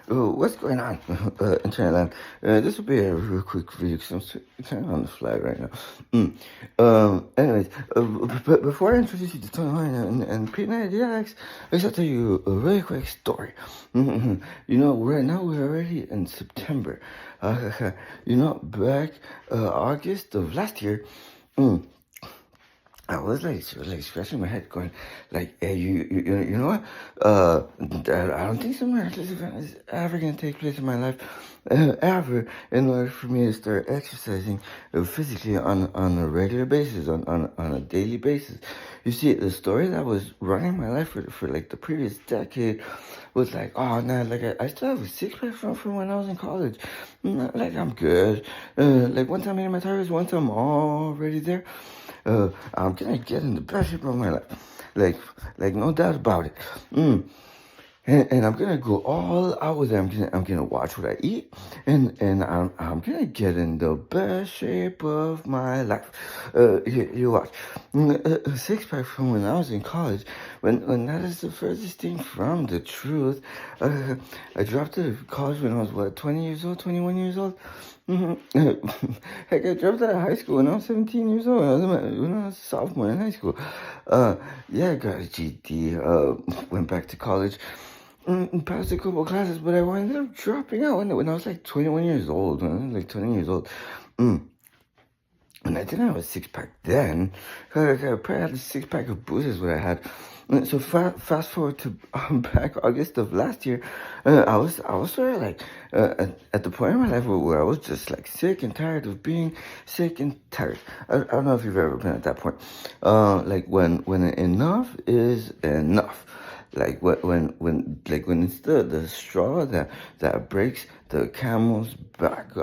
What's going on, Internet land? This will be a real quick video because I'm kind of on the fly right now. Anyways, but before I introduce you to Tony Horn and Pete Dx, I just tell you a really quick story. Right now we're already in September. Back August of last year. I was like scratching my head, going like, "Hey, you know what? I don't think some miraculous event is ever gonna take place in my life, ever, in order for me to start exercising physically on a regular basis, on a daily basis. You see, the story that was running my life for like the previous decade was like, oh no, like I still have a six pack from when I was in college. Like I'm good. Like one time I hit my tires, once I'm already there." I'm gonna get in the best shape of my life, like no doubt about it. And I'm gonna go all out with it. I'm gonna watch what I eat, and I'm gonna get in the best shape of my life. You watch. A six pack from when I was in college, when that is the furthest thing from the truth. I dropped out of college when I was 20 years old, 21 years old. Heck, I dropped out of high school when I was 17 years old. When I was a sophomore in high school. Yeah, I got a GED. Went back to college. Passed a couple classes, but I ended up dropping out when I was like 21 years old. When I was like 20 years old. And I didn't have a six pack then. I probably had a six pack of booze is what I had. So fast forward to back August of last year, I was sort of like at the point in my life where I was just like sick and tired of being sick and tired. I don't know if you've ever been at that point. Like when enough is enough. Like when it's the straw that breaks the camel's back.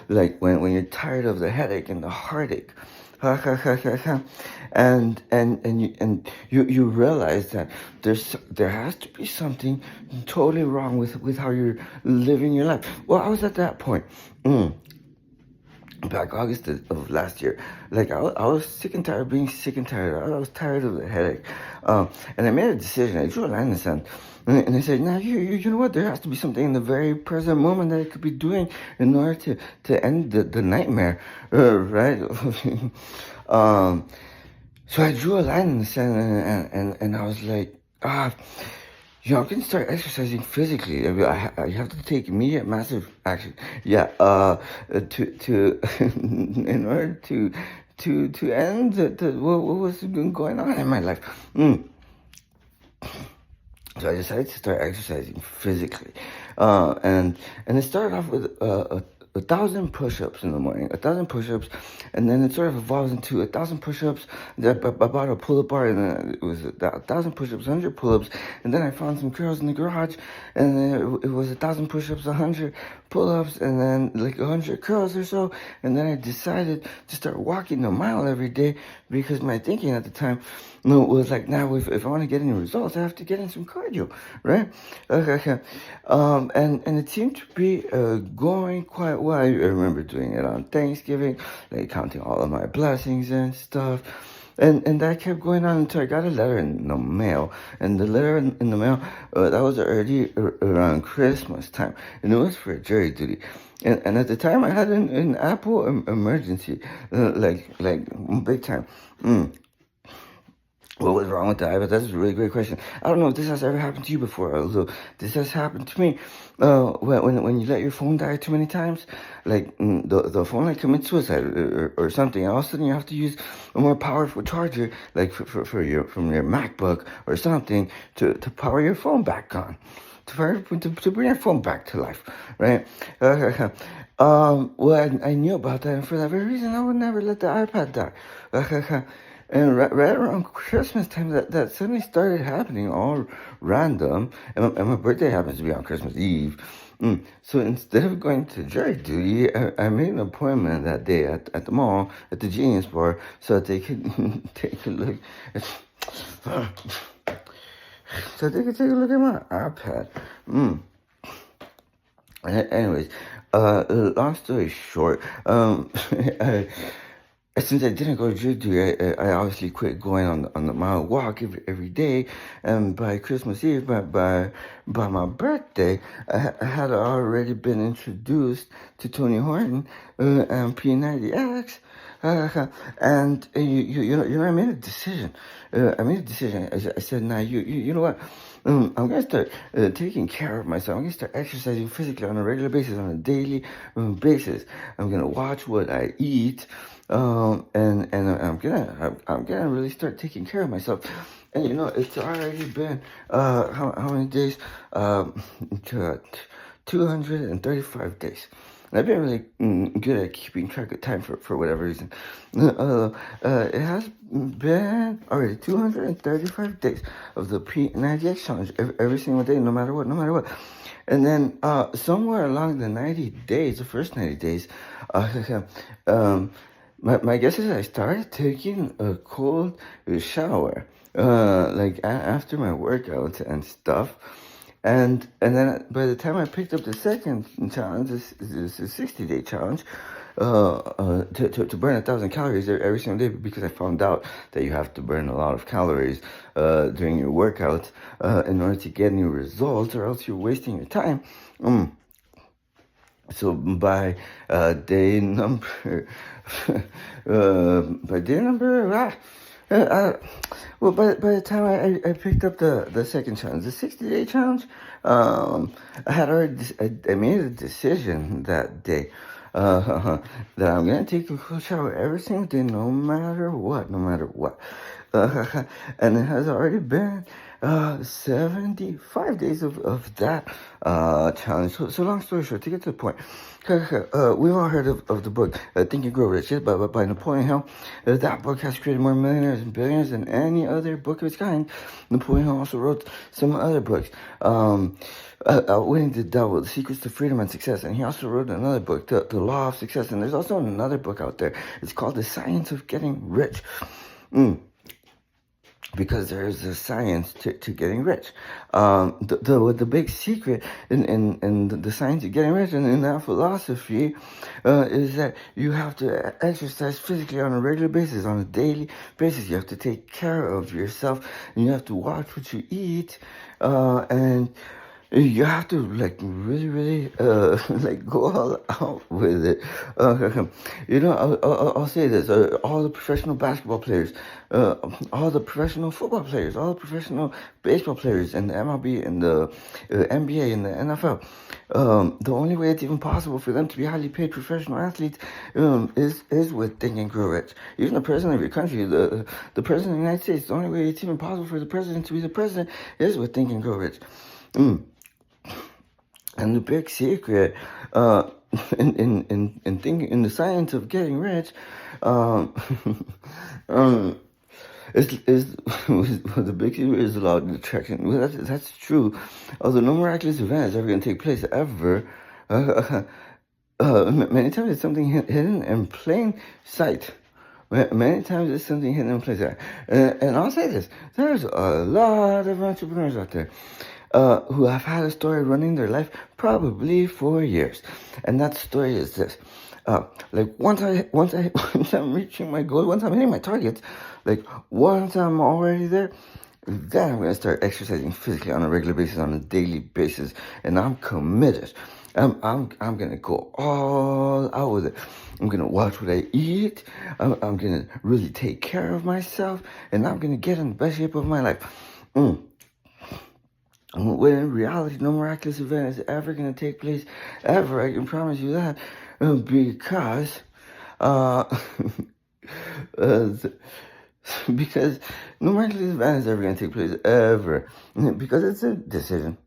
Like when you're tired of the headache and the heartache. And you realize that there has to be something totally wrong with how you're living your life. Well, I was at that point. Back August of last year, like I was sick and tired of being sick and tired. I was tired of the headache, and I made a decision. I drew a line in the sand, and I said, "Now you know what? There has to be something in the very present moment that I could be doing in order to end the nightmare, right?" So I drew a line in the sand, and I was like, I'm gonna start exercising physically. I have to take immediate, massive action. Yeah. To in order to end what was going on in my life. So I decided to start exercising physically, and it started off with 1,000 push-ups in the morning, 1,000 push-ups, and then it sort of evolves into 1,000 push-ups. I bought a pull-up bar, and then it was 1,000 push-ups, 100 pull-ups, and then I found some curls in the garage, and then it was 1,000 push-ups, 100 pull-ups, and then like 100 curls or so, and then I decided to start walking a mile every day because my thinking at the time was like, now if I want to get any results, I have to get in some cardio, right? Okay. And it seemed to be going quite well. I remember doing it on Thanksgiving, like counting all of my blessings and stuff. And that kept going on until I got a letter in the mail. And the letter in the mail, that was early around Christmas time. And it was for jury duty. And at the time, I had an Apple emergency, like big time. What was wrong with the iPad? That's a really great question. I don't know if this has ever happened to you before, although this has happened to me. When you let your phone die too many times, like the phone like commits suicide or something, and all of a sudden you have to use a more powerful charger, like from your MacBook or something, to power your phone back on, to bring your phone back to life, right? Well, I knew about that, and for that very reason, I would never let the iPad die. And right around Christmas time, that suddenly started happening, all random. And my birthday happens to be on Christmas Eve. So instead of going to jury duty, I made an appointment that day at the mall, at the Genius Bar, so that they could take a look. So they could take a look at my iPad. Anyways, long story short, since I didn't go to jiu-jitsu, I obviously quit going on the mile walk every day. And by Christmas Eve, by my birthday, I had already been introduced to Tony Horton and P90X. And I made a decision. I said, now you know what? I'm gonna start taking care of myself. I'm gonna start exercising physically on a regular basis, on a daily basis. I'm gonna watch what I eat, and I'm gonna really start taking care of myself. And it's already been how many days? To 235 days. And I've been really good at keeping track of time for whatever reason. It has been already 235 days of the P90X challenge every single day, no matter what. And then somewhere along the 90 days, the first 90 days, my guess is I started taking a cold shower, like after my workouts and stuff. And then by the time I picked up the second challenge, this 60-day challenge, to burn 1,000 calories every single day, because I found out that you have to burn a lot of calories during your workouts in order to get any results, or else you're wasting your time. So by day number, well, by the time I picked up the second challenge, the 60-day challenge, I had already I made a decision that day that I'm gonna take a cold shower every single day, no matter what. And it has already been 75 days of that challenge. So long story short, to get to the point, we've all heard of the book Think and Grow Rich by Napoleon Hill. That book has created more millionaires and billionaires than any other book of its kind. Napoleon Hill also wrote some other books. Outwitting the Devil, The Secrets to Freedom and Success. And he also wrote another book, The Law of Success. And there's also another book out there. It's called The Science of Getting Rich. Because there's a science to getting rich. The big secret in the science of getting rich and in that philosophy is that you have to exercise physically on a regular basis, on a daily basis. You have to take care of yourself, and you have to watch what you eat, and you have to really like go all out with it. I'll say this: all the professional basketball players, all the professional football players, all the professional baseball players, and the MLB and the NBA and the NFL. The only way it's even possible for them to be highly paid professional athletes is with Think and Grow Rich. Even the president of your country, the president of the United States, the only way it's even possible for the president to be the president is with Think and Grow Rich. And the big secret in thinking, in the science of getting rich, is the big secret is the law of attraction. Well, that's true. Although no miraculous event is ever going to take place ever, many times it's something hidden in plain sight. Many times it's something hidden in plain sight. And I'll say this: there's a lot of entrepreneurs out there who have had a story running their life probably for years, and that story is this: once I'm reaching my goal, once I'm hitting my targets, once I'm already there, then I'm gonna start exercising physically on a regular basis, on a daily basis, and I'm committed. I'm gonna go all out with it. I'm gonna watch what I eat. I'm gonna really take care of myself, and I'm gonna get in the best shape of my life. When in reality, no miraculous event is ever going to take place, ever. I can promise you that, because, because no miraculous event is ever going to take place, ever, because it's a decision.